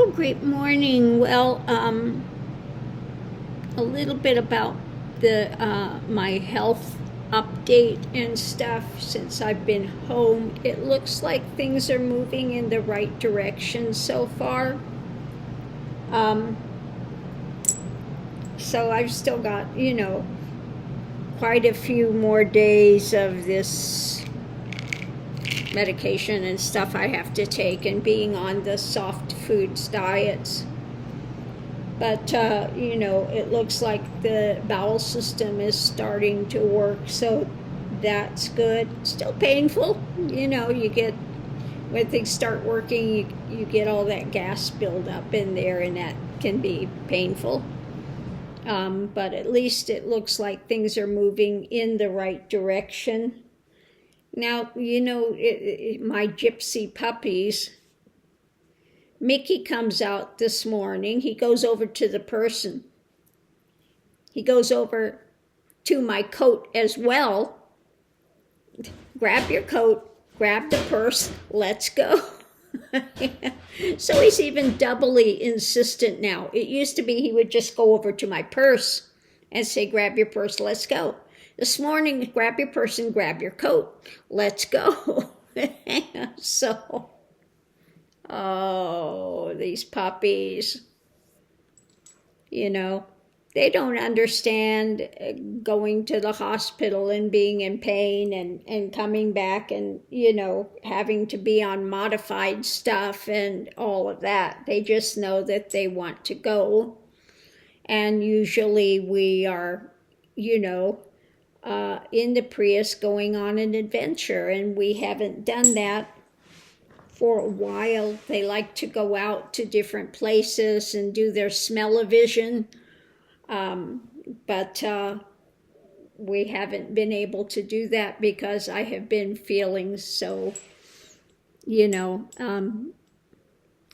Oh, great morning. Well, a little bit about the my health update and stuff since I've been home. It looks like things are moving in the right direction so far. Um, so I've still got, quite a few more days of this medication and stuff I have to take and being on the soft foods diets. But, it looks like the bowel system is starting to work, so that's good. Still painful. You get, when things start working, you get all that gas buildup in there, and that can be painful. But at least it looks like things are moving in the right direction. Now, my gypsy puppies, Mickey comes out this morning. He goes over to the person. He goes over to my coat as well. Grab your coat, grab the purse, let's go. So he's even doubly insistent now. It used to be he would just go over to my purse and say, grab your purse, let's go. This morning, grab your purse and grab your coat, let's go. So, oh, these puppies, they don't understand going to the hospital and being in pain and coming back and, having to be on modified stuff and all of that. They just know that they want to go. And usually we are, in the Prius going on an adventure, and we haven't done that for a while. They like to go out to different places and do their smell-o-vision. But we haven't been able to do that because I have been feeling so,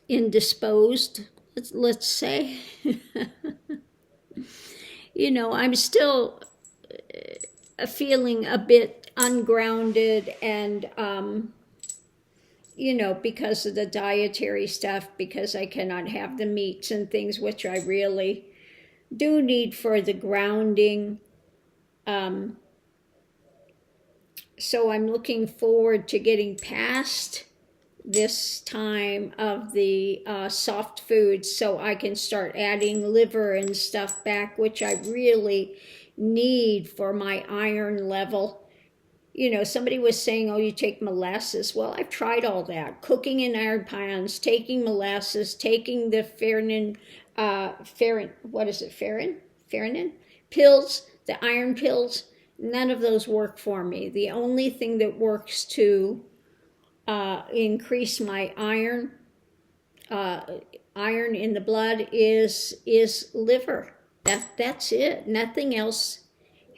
indisposed, let's say. I'm still feeling a bit ungrounded and, because of the dietary stuff, because I cannot have the meats and things, which I really do need for the grounding. So I'm looking forward to getting past this time of the soft foods so I can start adding liver and stuff back, which I really need for my iron level. Somebody was saying, oh, you take molasses. Well, I've tried all that. Cooking in iron pans, taking molasses, taking the ferritin pills, the iron pills. None of those work for me. The only thing that works to increase my iron in the blood is liver. That's it. Nothing else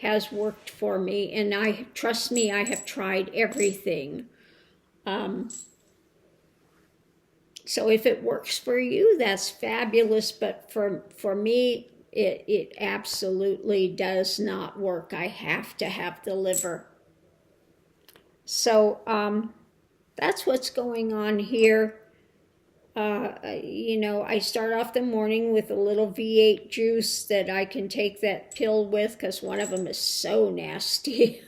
has worked for me, and trust me, I have tried everything. So if it works for you, that's fabulous, but for me, it absolutely does not work. I have to have the liver. So that's what's going on here. I start off the morning with a little V8 juice that I can take that pill with, because one of them is so nasty.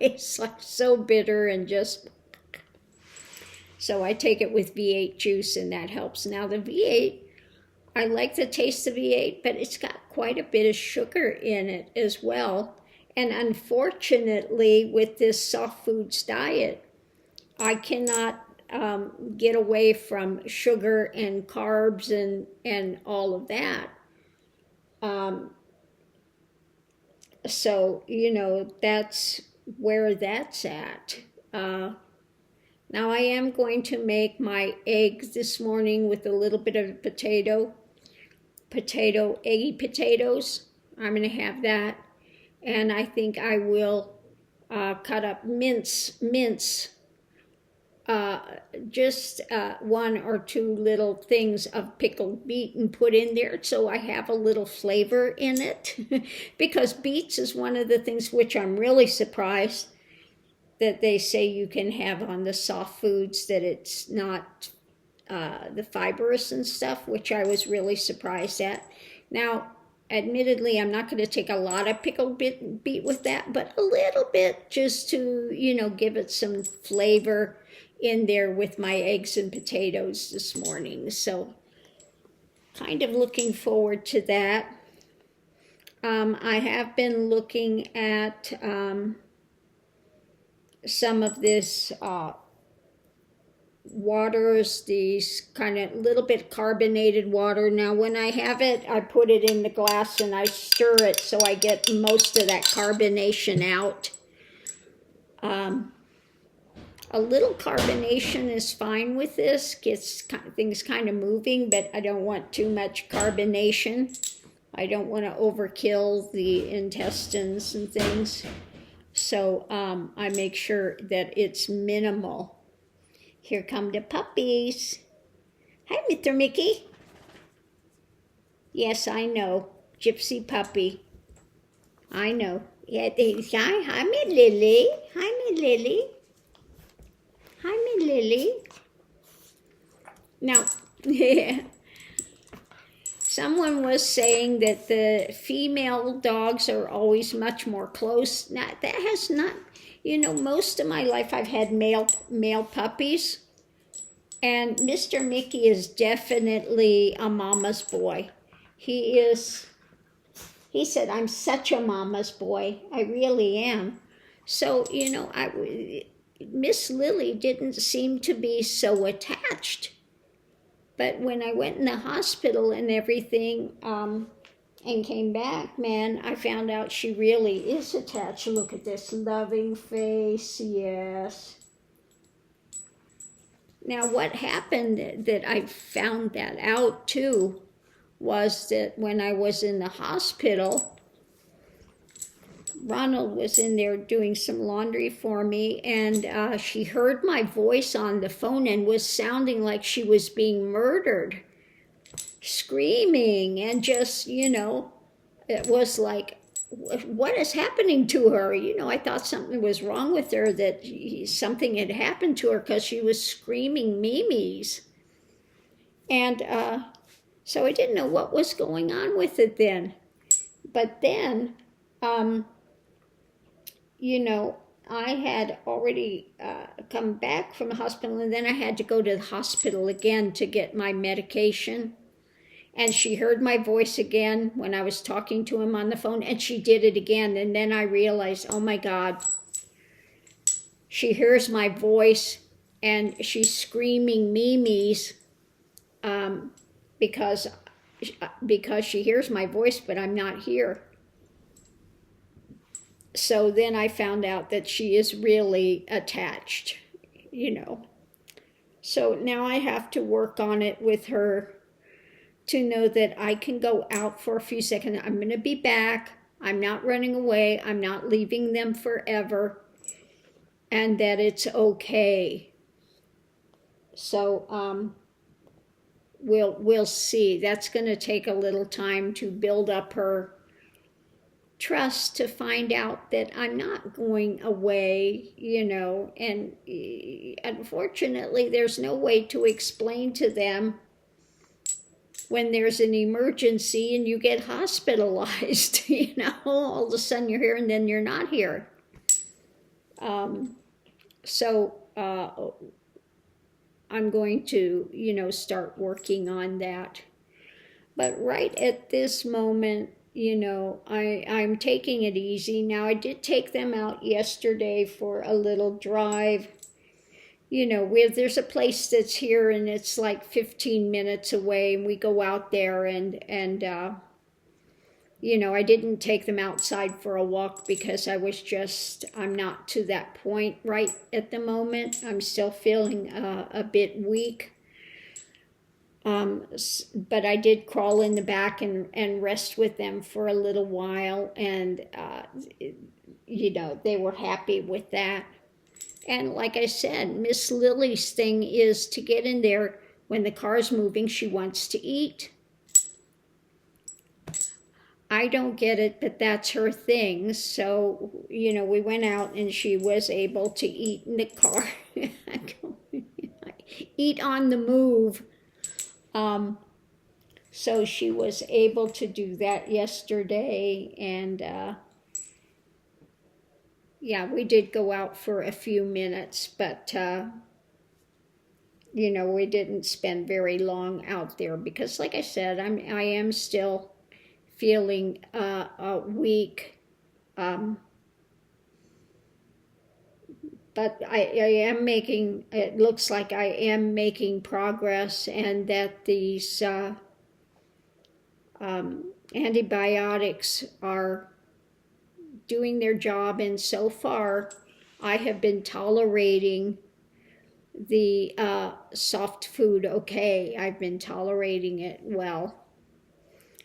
It's like so bitter and just... So I take it with V8 juice, and that helps. Now the V8, I like the taste of V8, but it's got quite a bit of sugar in it as well. And unfortunately, with this soft foods diet, I cannot get away from sugar and carbs and all of that. So, that's where that's at. Now I am going to make my eggs this morning with a little bit of eggy potatoes. I'm going to have that. And I think I will cut up mince, just one or two little things of pickled beet and put in there so I have a little flavor in it. Because beets is one of the things which I'm really surprised that they say you can have on the soft foods, that it's not the fibrous and stuff, which I was really surprised at. Now, admittedly, I'm not going to take a lot of pickled beet with that, but a little bit just to, give it some flavor in there with my eggs and potatoes this morning. So kind of looking forward to that. I have been looking at some of this waters, these kind of little bit carbonated water. Now when I have it, I put it in the glass and I stir it so I get most of that carbonation out. A little carbonation is fine with this, gets things kind of moving, but I don't want too much carbonation. I don't want to overkill the intestines and things. So I make sure that it's minimal. Here come the puppies. Hi, Mr. Mickey. Yes, I know. Gypsy puppy. I know. Yeah, hi, Miss Lily. Hi, Miss Lily. Hi, Miss Lily. Now, someone was saying that the female dogs are always much more close. Now, that has not, most of my life I've had male puppies. And Mr. Mickey is definitely a mama's boy. He said, I'm such a mama's boy. I really am. So, Miss Lily didn't seem to be so attached. But when I went in the hospital and everything and came back, man, I found out she really is attached. Look at this loving face, yes. Now what happened that I found that out too was that when I was in the hospital, Ronald was in there doing some laundry for me, and she heard my voice on the phone and was sounding like she was being murdered, screaming, and just, it was like, what is happening to her? I thought something was wrong with her, that something had happened to her because she was screaming Mimi's. And so I didn't know what was going on with it then. But then, I had already come back from the hospital, and then I had to go to the hospital again to get my medication. And she heard my voice again when I was talking to him on the phone, and she did it again. And then I realized, oh my God, she hears my voice and she's screaming Mimi's because she hears my voice, but I'm not here. So then I found out that she is really attached, So now I have to work on it with her to know that I can go out for a few seconds. I'm going to be back. I'm not running away. I'm not leaving them forever. And that it's okay. So we'll see. That's going to take a little time to build up her trust, to find out that I'm not going away, and unfortunately there's no way to explain to them when there's an emergency and you get hospitalized, all of a sudden you're here and then you're not here. So I'm going to, start working on that. But right at this moment, I'm taking it easy. Now, I did take them out yesterday for a little drive. There's a place that's here and it's like 15 minutes away, and we go out there and I didn't take them outside for a walk because I'm not to that point right at the moment. I'm still feeling a bit weak. But I did crawl in the back and rest with them for a little while, and they were happy with that. And like I said, Miss Lily's thing is to get in there when the car's moving. She wants to eat. I don't get it, but that's her thing. So, we went out and she was able to eat in the car. eat on the move. So she was able to do that yesterday, and yeah, we did go out for a few minutes, but you know, we didn't spend very long out there because, like I said, I am still feeling weak. But I am making, it looks like I am making progress, and that these antibiotics are doing their job. And so far, I have been tolerating the soft food okay. I've been tolerating it well.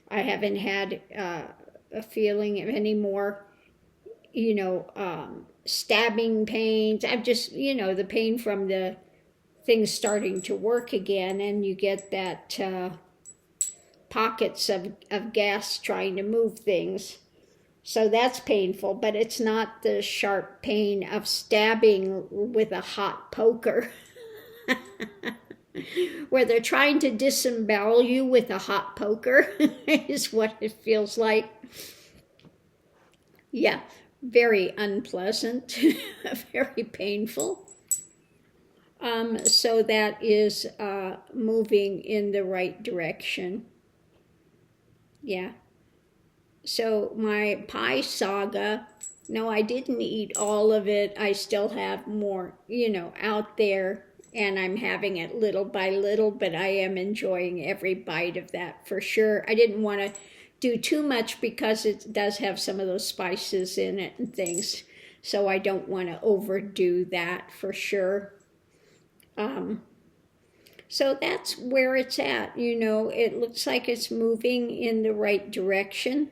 I haven't had a feeling of any more, you know, stabbing pains. I've just, you know, the pain from the things starting to work again, and you get that pockets of gas trying to move things. So that's painful, but it's not the sharp pain of stabbing with a hot poker. Where they're trying to disembowel you with a hot poker is what it feels like. Yeah, very unpleasant, very painful. So that is moving in the right direction. Yeah. So my pie saga, no, I didn't eat all of it. I still have more, you know, out there, and I'm having it little by little, but I am enjoying every bite of that for sure. I didn't want to do too much because it does have some of those spices in it and things, so I don't want to overdo that for sure. So that's where it's at, you know. It looks like it's moving in the right direction.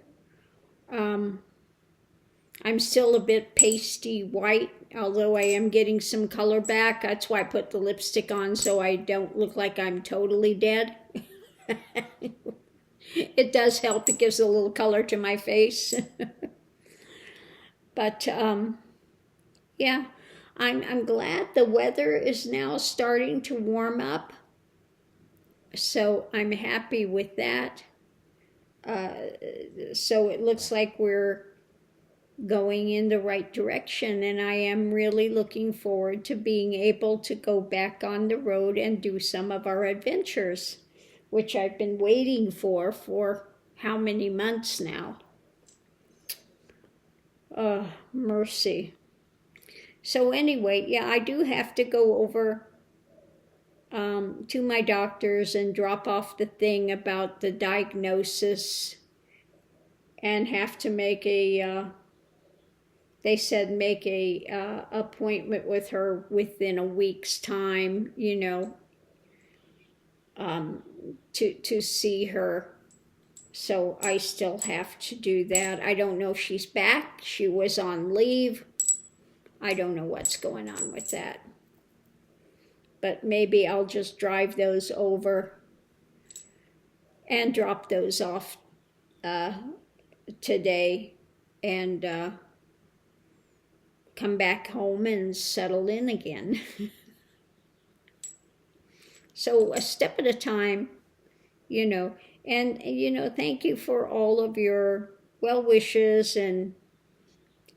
I'm still a bit pasty white, although I am getting some color back. That's why I put the lipstick on, so I don't look like I'm totally dead. It does help. It gives a little color to my face. But yeah, I'm glad the weather is now starting to warm up. So I'm happy with that. So it looks like we're going in the right direction, and I am really looking forward to being able to go back on the road and do some of our adventures, which I've been waiting for how many months now? Mercy. So anyway, yeah, I do have to go over to my doctor's and drop off the thing about the diagnosis, and have to make a they said make a appointment with her within a week's time, you know, to see her. So I still have to do that. I don't know if she's back. She was on leave. I don't know what's going on with that. But maybe I'll just drive those over and drop those off today, and come back home and settle in again. So a step at a time, you know. And, you know, thank you for all of your well wishes and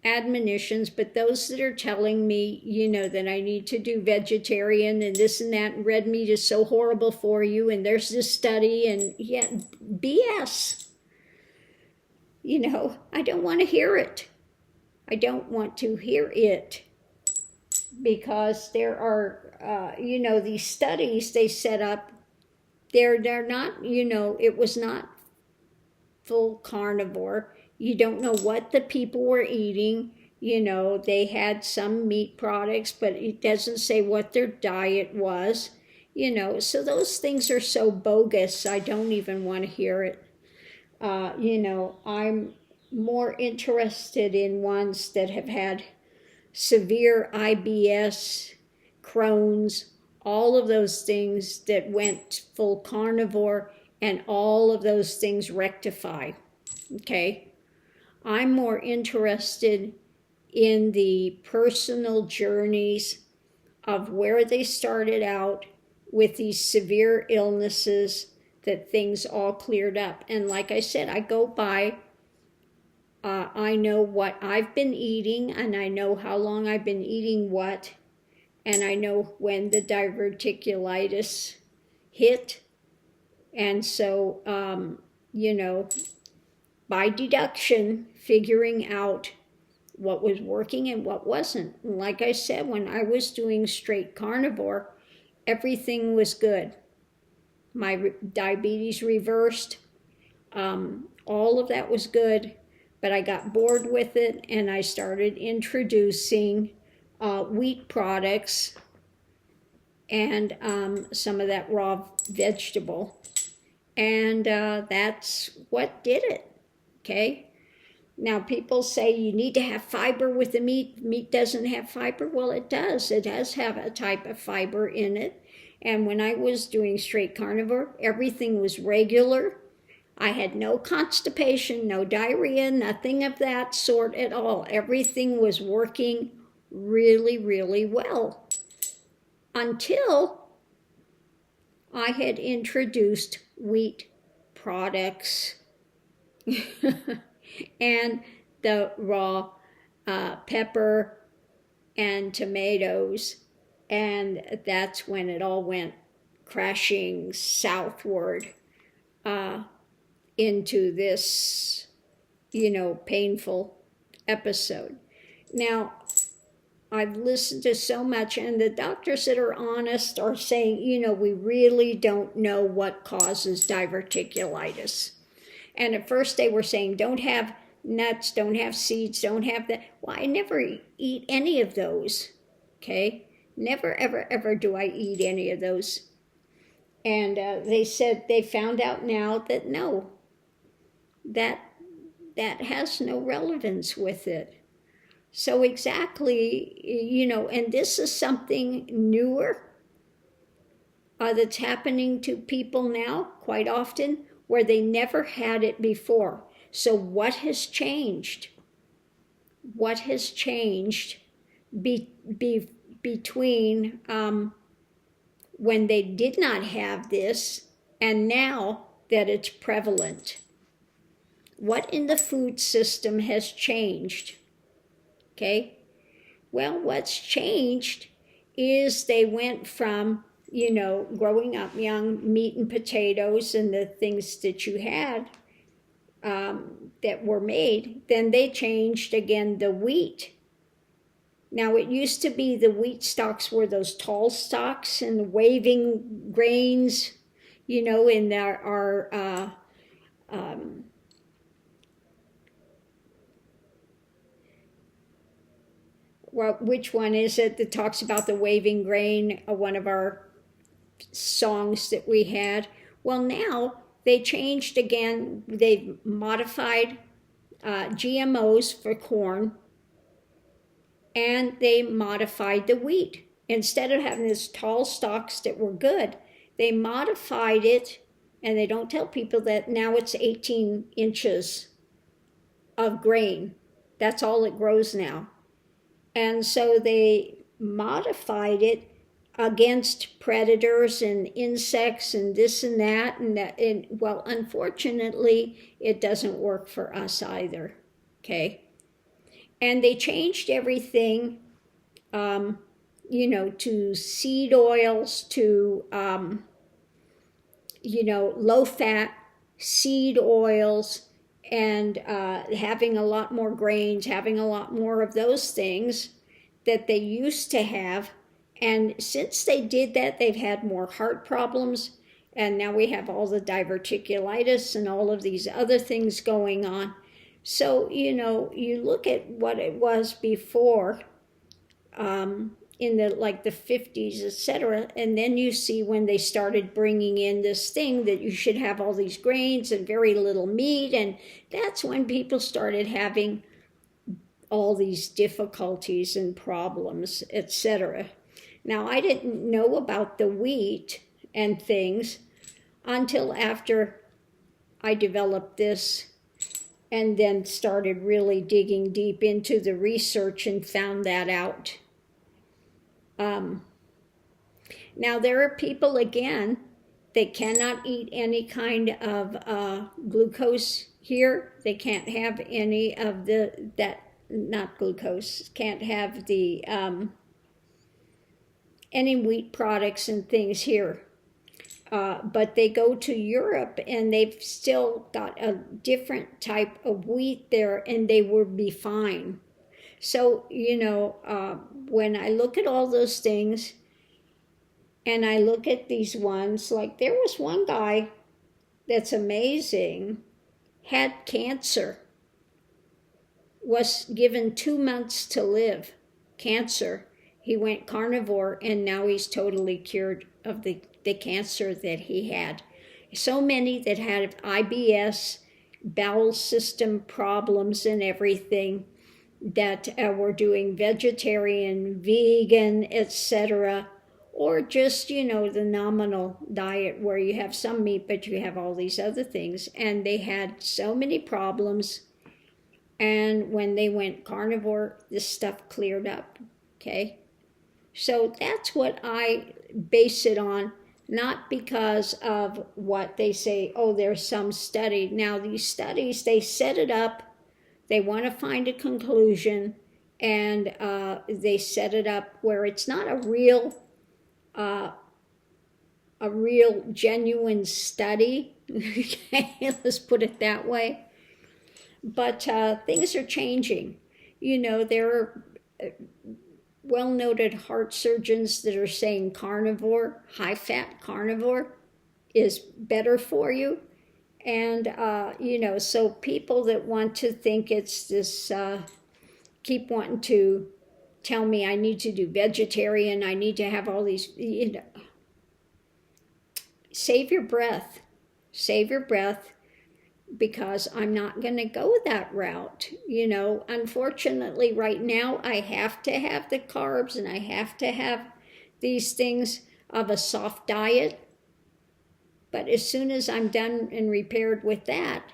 admonitions, but those that are telling me, you know, that I need to do vegetarian and this and that, and red meat is so horrible for you, and there's this study, and yeah, BS. You know, I don't want to hear it. I don't want to hear it, because there are, you know, these studies they set up, they're not, you know, it was not full carnivore. You don't know what the people were eating. You know, they had some meat products, but it doesn't say what their diet was. You know, so those things are so bogus, I don't even want to hear it. You know, I'm more interested in ones that have had severe IBS, Crohn's, all of those things that went full carnivore, and all of those things rectify. Okay? I'm more interested in the personal journeys of where they started out, with these severe illnesses that things all cleared up. And like I said, I go by, I know what I've been eating, and I know how long I've been eating what, and I know when the diverticulitis hit. And so, by deduction, figuring out what was working and what wasn't. And like I said, when I was doing straight carnivore, everything was good. My diabetes reversed. All of that was good, but I got bored with it, and I started introducing wheat products and some of that raw vegetable. And that's what did it, okay? Now, people say you need to have fiber with the meat. Meat doesn't have fiber. Well, it does. It does have a type of fiber in it. And when I was doing straight carnivore, everything was regular. I had no constipation, no diarrhea, nothing of that sort at all. Everything was working really, really well until I had introduced wheat products and the raw pepper and tomatoes, and that's when it all went crashing southward into this, painful episode. Now, I've listened to so much, and the doctors that are honest are saying, we really don't know what causes diverticulitis. And at first they were saying, don't have nuts, don't have seeds, don't have that. Well, I never eat any of those, okay? Never, ever, ever do I eat any of those. And they said they found out now that no, that has no relevance with it. So exactly, and this is something newer that's happening to people now quite often, where they never had it before. So what has changed? What has changed between when they did not have this and now that it's prevalent? What in the food system has changed? Okay? Well, what's changed is they went from growing up young, meat and potatoes and the things that you had that were made, then they changed again the wheat. Now, it used to be the wheat stalks were those tall stalks and the waving grains, in our well, which one is it that talks about the waving grain, one of our songs that we had? Well, now they changed again. They've modified GMOs for corn, and they modified the wheat. Instead of having these tall stalks that were good, they modified it, and they don't tell people that now it's 18 inches of grain. That's all it grows now. And so they modified it against predators and insects and this and that. And well, unfortunately, it doesn't work for us either, okay? And they changed everything, to seed oils, to, low-fat seed oils, and having a lot more grains, having a lot more of those things that they used to have. And since they did that, they've had more heart problems, and now we have all the diverticulitis and all of these other things going on. So, you look at what it was before, in the 50s, etc., and then you see when they started bringing in this thing that you should have all these grains and very little meat, and that's when people started having all these difficulties and problems, etc. Now, I didn't know about the wheat and things until after I developed this and then started really digging deep into the research and found that out. Now, there are people, again, that cannot eat any kind of glucose here. They can't have any of not glucose, can't have the any wheat products and things here. But they go to Europe and they've still got a different type of wheat there, and they would be fine. So, when I look at all those things and I look at these ones, like there was one guy that's amazing, had cancer, was given 2 months to live, cancer. He went carnivore, and now he's totally cured of the cancer that he had. So many that had IBS, bowel system problems and everything, that were doing vegetarian, vegan, etc., or just, the nominal diet where you have some meat, but you have all these other things. And they had so many problems. And when they went carnivore, this stuff cleared up, okay? So that's what I base it on, not because of what they say, oh, there's some study. Now, these studies, they set it up, they want to find a conclusion, and they set it up where it's not a real genuine study. Okay, let's put it that way. But things are changing. There are well-noted heart surgeons that are saying carnivore, high-fat carnivore, is better for you. And, so people that want to think it's this, keep wanting to tell me I need to do vegetarian, I need to have all these, save your breath. Save your breath, because I'm not going to go that route. Unfortunately, right now, I have to have the carbs and I have to have these things of a soft diet. But as soon as I'm done and repaired with that,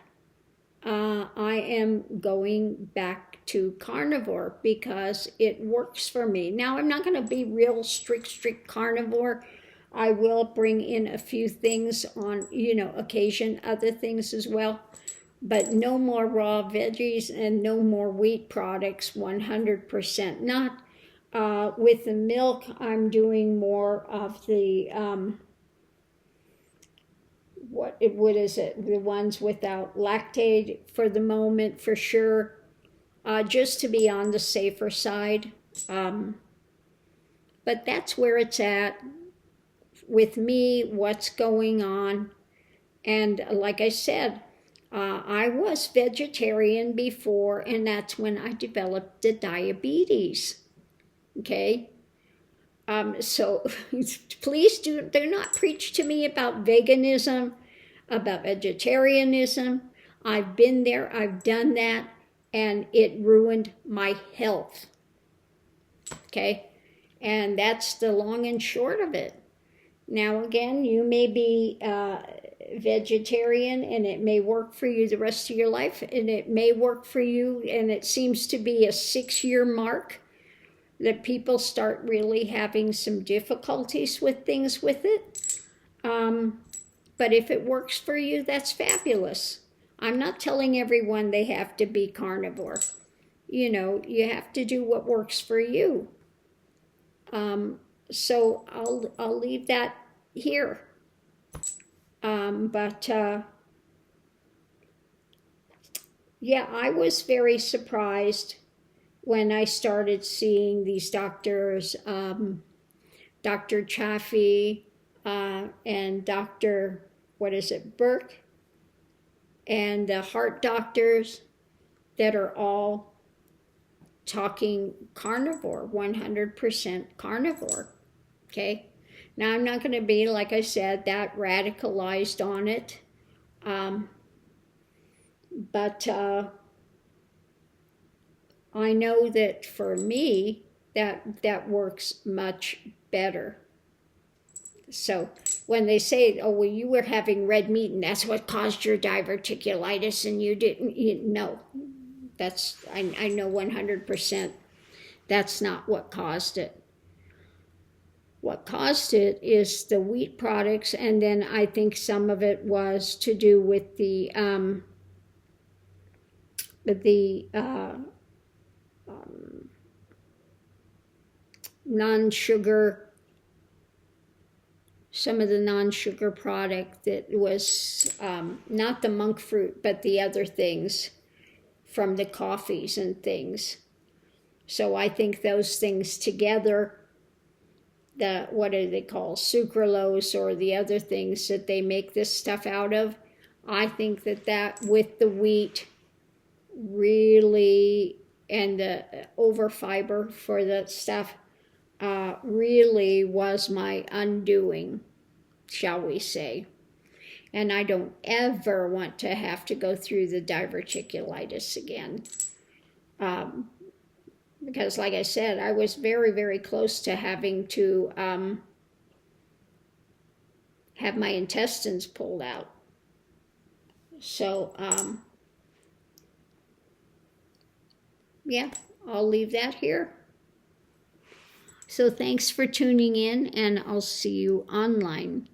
I am going back to carnivore because it works for me. Now, I'm not going to be real strict carnivore. I will bring in a few things on, occasion, other things as well. But no more raw veggies and no more wheat products, 100%. Not with the milk, I'm doing more of the, what is it? The ones without lactate for the moment, for sure. Just to be on the safer side. But that's where it's at. With me, what's going on. And like I said, I was vegetarian before, and that's when I developed the diabetes. Okay? So please do not preach to me about veganism, about vegetarianism. I've been there, I've done that, and it ruined my health. Okay? And that's the long and short of it. Now, again, you may be vegetarian and it may work for you the rest of your life, and it may work for you, and it seems to be a 6-year mark that people start really having some difficulties with things with it. But if it works for you, that's fabulous. I'm not telling everyone they have to be carnivore. You have to do what works for you. So I'll leave that here. Yeah, I was very surprised when I started seeing these doctors, Dr. Chaffee and Dr. Burke, and the heart doctors that are all talking carnivore, 100% carnivore. Okay, now I'm not going to be, like I said, that radicalized on it, but I know that for me, that works much better. So when they say, oh, well, you were having red meat and that's what caused your diverticulitis and you didn't, no, I know 100% that's not what caused it. What caused it is the wheat products, and then I think some of it was to do with the non-sugar, some of the non-sugar product that was not the monk fruit, but the other things from the coffees and things. So I think those things together, the, what do they call, sucralose or the other things that they make this stuff out of, I think that that with the wheat really, and the over fiber for the stuff, really was my undoing, shall we say. And I don't ever want to have to go through the diverticulitis again. Because like I said, I was very, very close to having to have my intestines pulled out. So, yeah, I'll leave that here. So thanks for tuning in, and I'll see you online.